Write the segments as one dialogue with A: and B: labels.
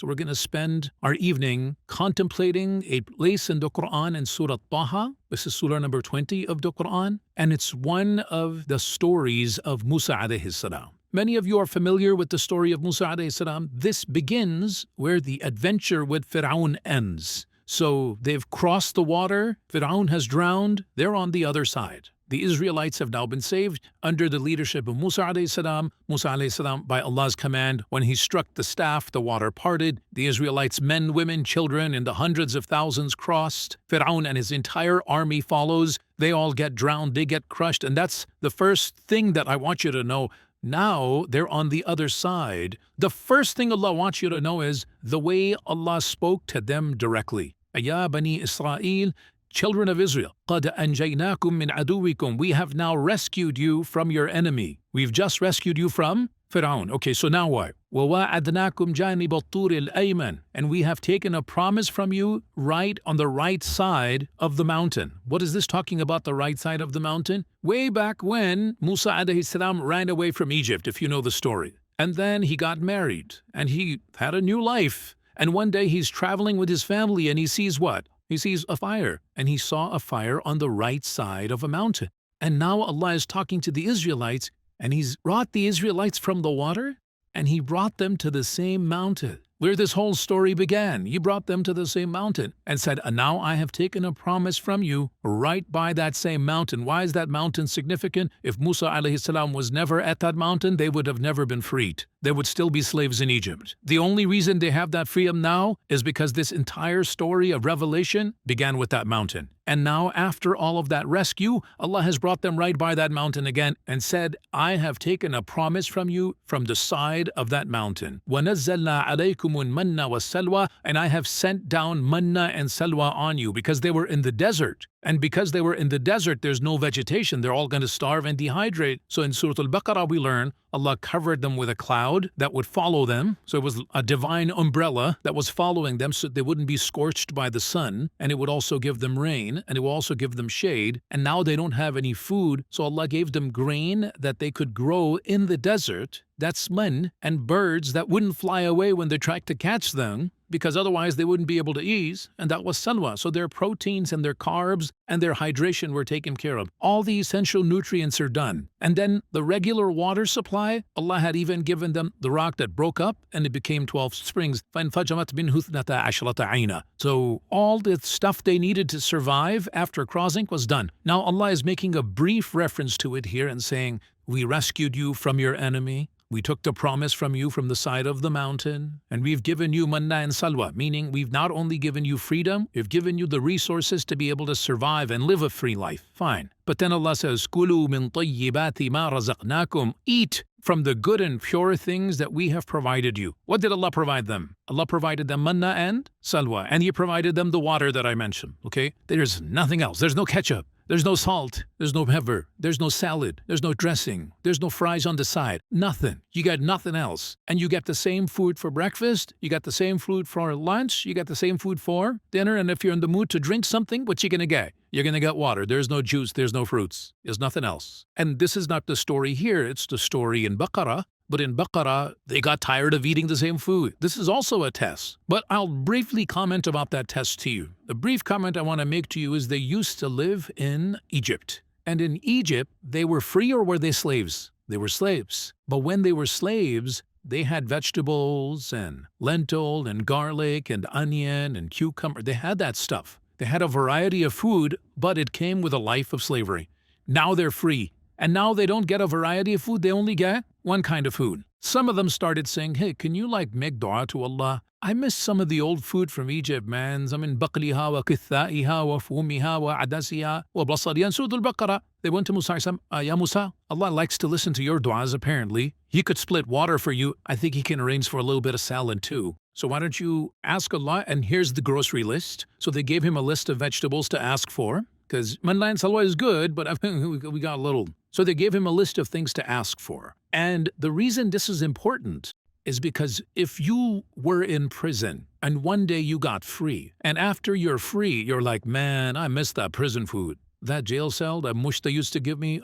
A: So we're going to spend our evening contemplating a place in the Quran in Surah Taha. This is Surah number 20 of the Quran, and it's one of the stories of Musa alayhi salam. Many of you are familiar with the story of Musa alayhi salam. This begins where the adventure with Fir'aun ends. So they've crossed the water, Fir'aun has drowned, they're on the other side. The Israelites have now been saved under the leadership of Musa alayhi salam. Musa alayhi salam, by Allah's command, when he struck the staff, the water parted. The Israelites, men, women, children, in the hundreds of thousands crossed. Fir'aun and his entire army follows. They all get drowned, they get crushed. And that's the first thing that I want you to know. Now they're on the other side. The first thing Allah wants you to know is the way Allah spoke to them directly. Ya Bani Israel, children of Israel, قَدْ أَنْجَيْنَاكُمْ مِنْ عَدُوِّكُمْ. We have now rescued you from your enemy. We've just rescued you from Fir'aun. Okay, so now what? وَوَعَدْنَاكُمْ جَانِبَ الطُّورِ الْأَيْمَنِ. And we have taken a promise from you right on the right side of the mountain. What is this talking about, the right side of the mountain? Way back when Musa alayhi salam ran away from Egypt, if you know the story. And then he got married, and he had a new life. And one day he's traveling with his family, and he sees what? He sees a fire, and he saw a fire on the right side of a mountain. And now Allah is talking to the Israelites, and he's brought the Israelites from the water, and he brought them to the same mountain where this whole story began. He brought them to the same mountain and said, and now I have taken a promise from you right by that same mountain. Why is that mountain significant? If Musa alayhi salam was never at that mountain, they would have never been freed. They would still be slaves in Egypt. The only reason they have that freedom now is because this entire story of revelation began with that mountain. And now, after all of that rescue, Allah has brought them right by that mountain again and said, I have taken a promise from you from the side of that mountain. وَنَزَّلْنَا عَلَيْكُمُ الْمَنَّ وَالسَّلْوَى. And I have sent down manna and salwa on you because they were in the desert. And because they were in the desert, there's no vegetation. They're all going to starve and dehydrate. So in Surah Al-Baqarah, we learn Allah covered them with a cloud that would follow them. So it was a divine umbrella that was following them so they wouldn't be scorched by the sun. And it would also give them rain, and it would also give them shade. And now they don't have any food. So Allah gave them grain that they could grow in the desert. That's man, and birds that wouldn't fly away when they tried to catch them, because otherwise they wouldn't be able to eat, and that was salwa. So their proteins and their carbs and their hydration were taken care of. All the essential nutrients are done. And then the regular water supply, Allah had even given them the rock that broke up, and it became 12 springs. فَانْفَجَمَتْ مِنْهُ اثْنَتَا عَشْرَةَ عَيْنًا. So all the stuff they needed to survive after crossing was done. Now Allah is making a brief reference to it here and saying, we rescued you from your enemy. We took the promise from you from the side of the mountain, and we've given you manna and salwa, meaning we've not only given you freedom, we've given you the resources to be able to survive and live a free life. Fine. But then Allah says, كُلُوا مِن طَيِّبَاتِ مَا رَزَقْنَاكُمْ. Eat from the good and pure things that we have provided you. What did Allah provide them? Allah provided them manna and salwa, and He provided them the water that I mentioned. Okay? There's nothing else. There's no ketchup. There's no salt, there's no pepper, there's no salad, there's no dressing, there's no fries on the side, nothing. You got nothing else. And you get the same food for breakfast, you got the same food for lunch, you got the same food for dinner, and if you're in the mood to drink something, what you gonna get? You're gonna get water. There's no juice, there's no fruits, there's nothing else. And this is not the story here, it's the story in Baqarah. But in Baqarah, they got tired of eating the same food. This is also a test. But I'll briefly comment about that test to you. The brief comment I want to make to you is they used to live in Egypt. And in Egypt, they were free, or were they slaves? They were slaves. But when they were slaves, they had vegetables and lentil and garlic and onion and cucumber. They had that stuff. They had a variety of food, but it came with a life of slavery. Now they're free. And now they don't get a variety of food, they only get one kind of food. Some of them started saying, hey, can you make dua to Allah? I miss some of the old food from Egypt, man. بقلها وكثائها وفومها وعدسها وبصلها. Surah Al-Baqarah. They went to Musa and said, Ya Musa, Allah likes to listen to your du'as apparently. He could split water for you. I think He can arrange for a little bit of salad too. So why don't you ask Allah? And here's the grocery list. So they gave him a list of vegetables to ask for, because manna and salwa is good, but we got a little. So they gave him a list of things to ask for. And the reason this is important is because if you were in prison and one day you got free, and after you're free, you're like, man, I miss that prison food. That jail cell, that mush they used to give me,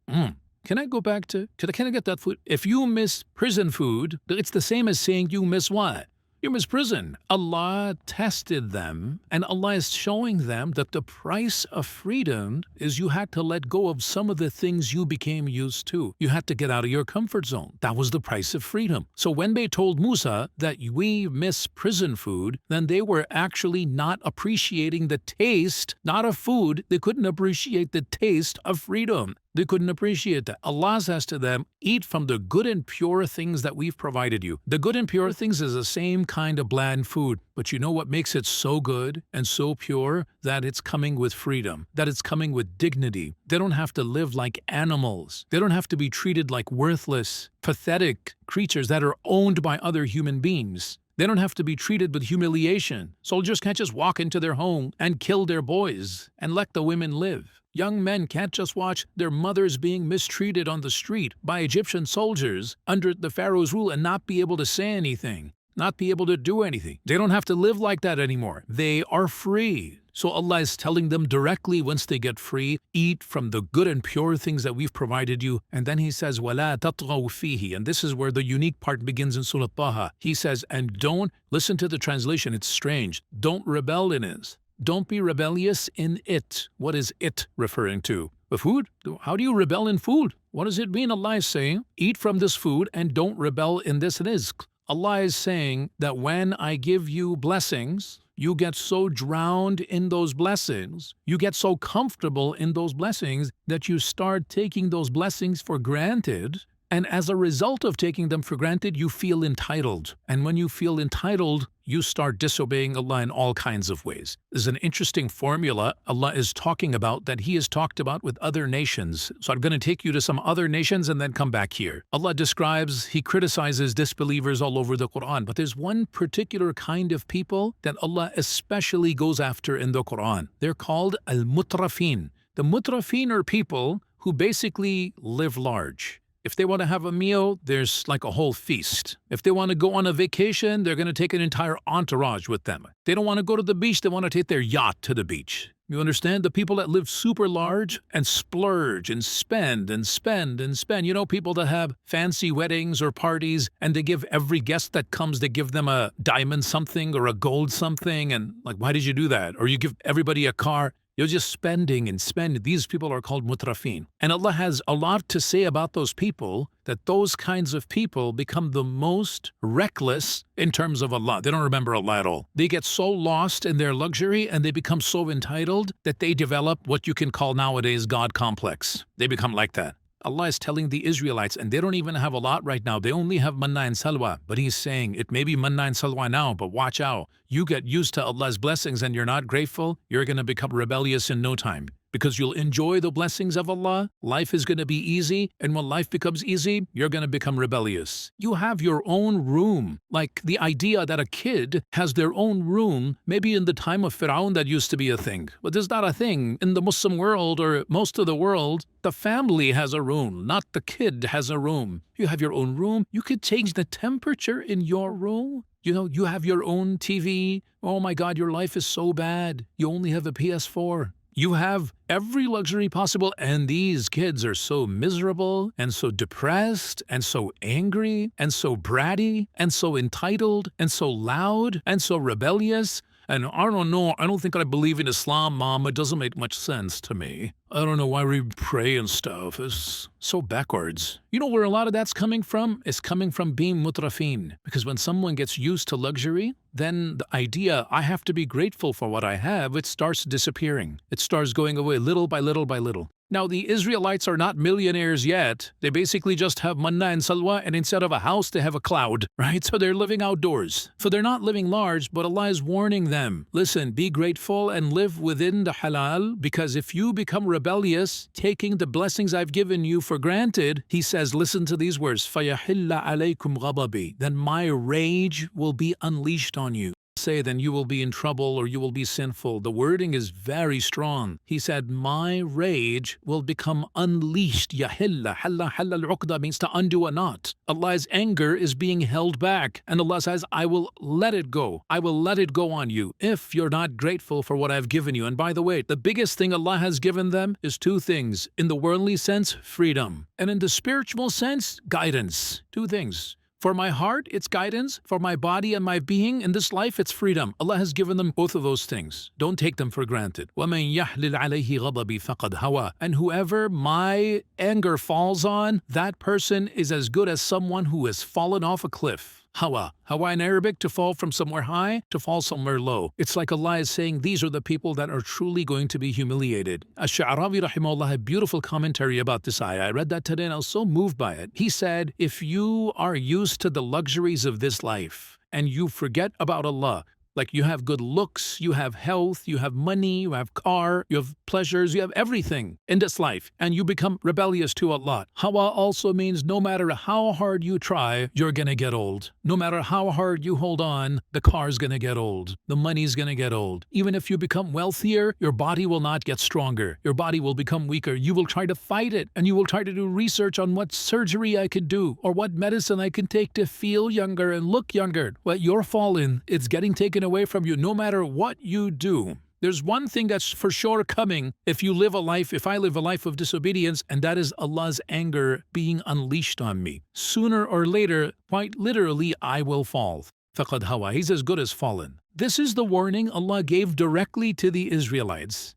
A: can I go back to, can I get that food? If you miss prison food, it's the same as saying you miss what? You misprison. Allah tested them, and Allah is showing them that the price of freedom is you had to let go of some of the things you became used to. You had to get out of your comfort zone. That was the price of freedom. So when they told Musa that we miss prison food, then they were actually not appreciating the taste, not of food. They couldn't appreciate the taste of freedom. They couldn't appreciate that. Allah says to them, eat from the good and pure things that we've provided you. The good and pure things is the same kind of bland food. But you know what makes it so good and so pure? That it's coming with freedom, that it's coming with dignity. They don't have to live like animals. They don't have to be treated like worthless, pathetic creatures that are owned by other human beings. They don't have to be treated with humiliation. Soldiers can't just walk into their home and kill their boys and let the women live. Young men can't just watch their mothers being mistreated on the street by Egyptian soldiers under the Pharaoh's rule and not be able to say anything, not be able to do anything. They don't have to live like that anymore. They are free. So Allah is telling them directly once they get free, eat from the good and pure things that we've provided you. And then he says, وَلَا تَطْغَوْا فِيهِ. And this is where the unique part begins in Surah Taha. He says, and don't, listen to the translation, it's strange, don't rebel in it. Don't be rebellious in it. What is it referring to? The food? How do you rebel in food? What does it mean? Allah is saying, eat from this food and don't rebel in this rizq. Allah is saying that when I give you blessings, you get so drowned in those blessings, you get so comfortable in those blessings that you start taking those blessings for granted. And as a result of taking them for granted, you feel entitled. And when you feel entitled, you start disobeying Allah in all kinds of ways. There's an interesting formula Allah is talking about that He has talked about with other nations. So I'm going to take you to some other nations and then come back here. Allah describes, He criticizes disbelievers all over the Quran, but there's one particular kind of people that Allah especially goes after in the Quran. They're called al-mutrafin. The mutrafin are people who basically live large. If they want to have a meal, there's like a whole feast. If they want to go on a vacation, they're going to take an entire entourage with them. They don't want to go to the beach, they want to take their yacht to the beach. You understand? The people that live super large and splurge and spend and spend and spend. You know, people that have fancy weddings or parties and they give every guest that comes, they give them a diamond something or a gold something. And like, why did you do that? Or you give everybody a car. You're just spending and spending. These people are called mutrafin. And Allah has a lot to say about those people, that those kinds of people become the most reckless in terms of Allah. They don't remember Allah at all. They get so lost in their luxury and they become so entitled that they develop what you can call nowadays God complex. They become like that. Allah is telling the Israelites, and they don't even have a lot right now. They only have manna and salwa. But He's saying, it may be manna and salwa now, but watch out. You get used to Allah's blessings and you're not grateful, you're going to become rebellious in no time. Because you'll enjoy the blessings of Allah, life is going to be easy, and when life becomes easy, you're going to become rebellious. You have your own room. Like the idea that a kid has their own room, maybe in the time of Fir'aun that used to be a thing. But there's not a thing. In the Muslim world or most of the world, the family has a room, not the kid has a room. You have your own room. You could change the temperature in your room. You know, you have your own TV. Oh my God, your life is so bad. You only have a PS4. You have every luxury possible, and these kids are so miserable and so depressed and so angry and so bratty and so entitled and so loud and so rebellious. And I don't know, I don't think I believe in Islam, Mom. It doesn't make much sense to me. I don't know why we pray and stuff. It's so backwards. You know where a lot of that's coming from? It's coming from being mutrafin. Because when someone gets used to luxury, then the idea, I have to be grateful for what I have, it starts disappearing. It starts going away little by little by little. Now, the Israelites are not millionaires yet. They basically just have manna and salwa, and instead of a house, they have a cloud, right? So they're living outdoors. So they're not living large, but Allah is warning them. Listen, be grateful and live within the halal, because if you become rebellious, taking the blessings I've given you for granted, He says, listen to these words, فَيَحِلَّ عَلَيْكُمْ غَضَبِي. Then my rage will be unleashed on you. Say, then you will be in trouble or you will be sinful. The wording is very strong. He said, my rage will become unleashed. Yahilla, halla, halla al-uqda means to undo a knot. Allah's anger is being held back. And Allah says, I will let it go. I will let it go on you if you're not grateful for what I've given you. And by the way, the biggest thing Allah has given them is two things. In the worldly sense, freedom. And in the spiritual sense, guidance. Two things. For my heart, it's guidance. For my body and my being in this life, it's freedom. Allah has given them both of those things. Don't take them for granted. وَمَن يَحْلِلْ عَلَيْهِ غَضَبِي فَقَدْ هَوَى. And whoever my anger falls on, that person is as good as someone who has fallen off a cliff. Hawa. Hawa in Arabic, to fall from somewhere high, to fall somewhere low. It's like Allah is saying these are the people that are truly going to be humiliated. Ash-Sha'rawi rahimahullah had a beautiful commentary about this ayah. I read that today and I was so moved by it. He said, if you are used to the luxuries of this life and you forget about Allah, like you have good looks, you have health, you have money, you have car, you have pleasures, you have everything in this life, and you become rebellious to Allah. Hawa also means no matter how hard you try, you're gonna get old. No matter how hard you hold on, the car's gonna get old. The money's gonna get old. Even if you become wealthier, your body will not get stronger. Your body will become weaker. You will try to fight it, and you will try to do research on what surgery I could do, or what medicine I can take to feel younger and look younger. Well, you're fallen. It's getting taken away from you no matter what you do. There's one thing that's for sure coming if I live a life of disobedience, and that is Allah's anger being unleashed on me. Sooner or later, quite literally, I will fall. فَقَدْ هَوَى. He's as good as fallen. This is the warning Allah gave directly to the Israelites.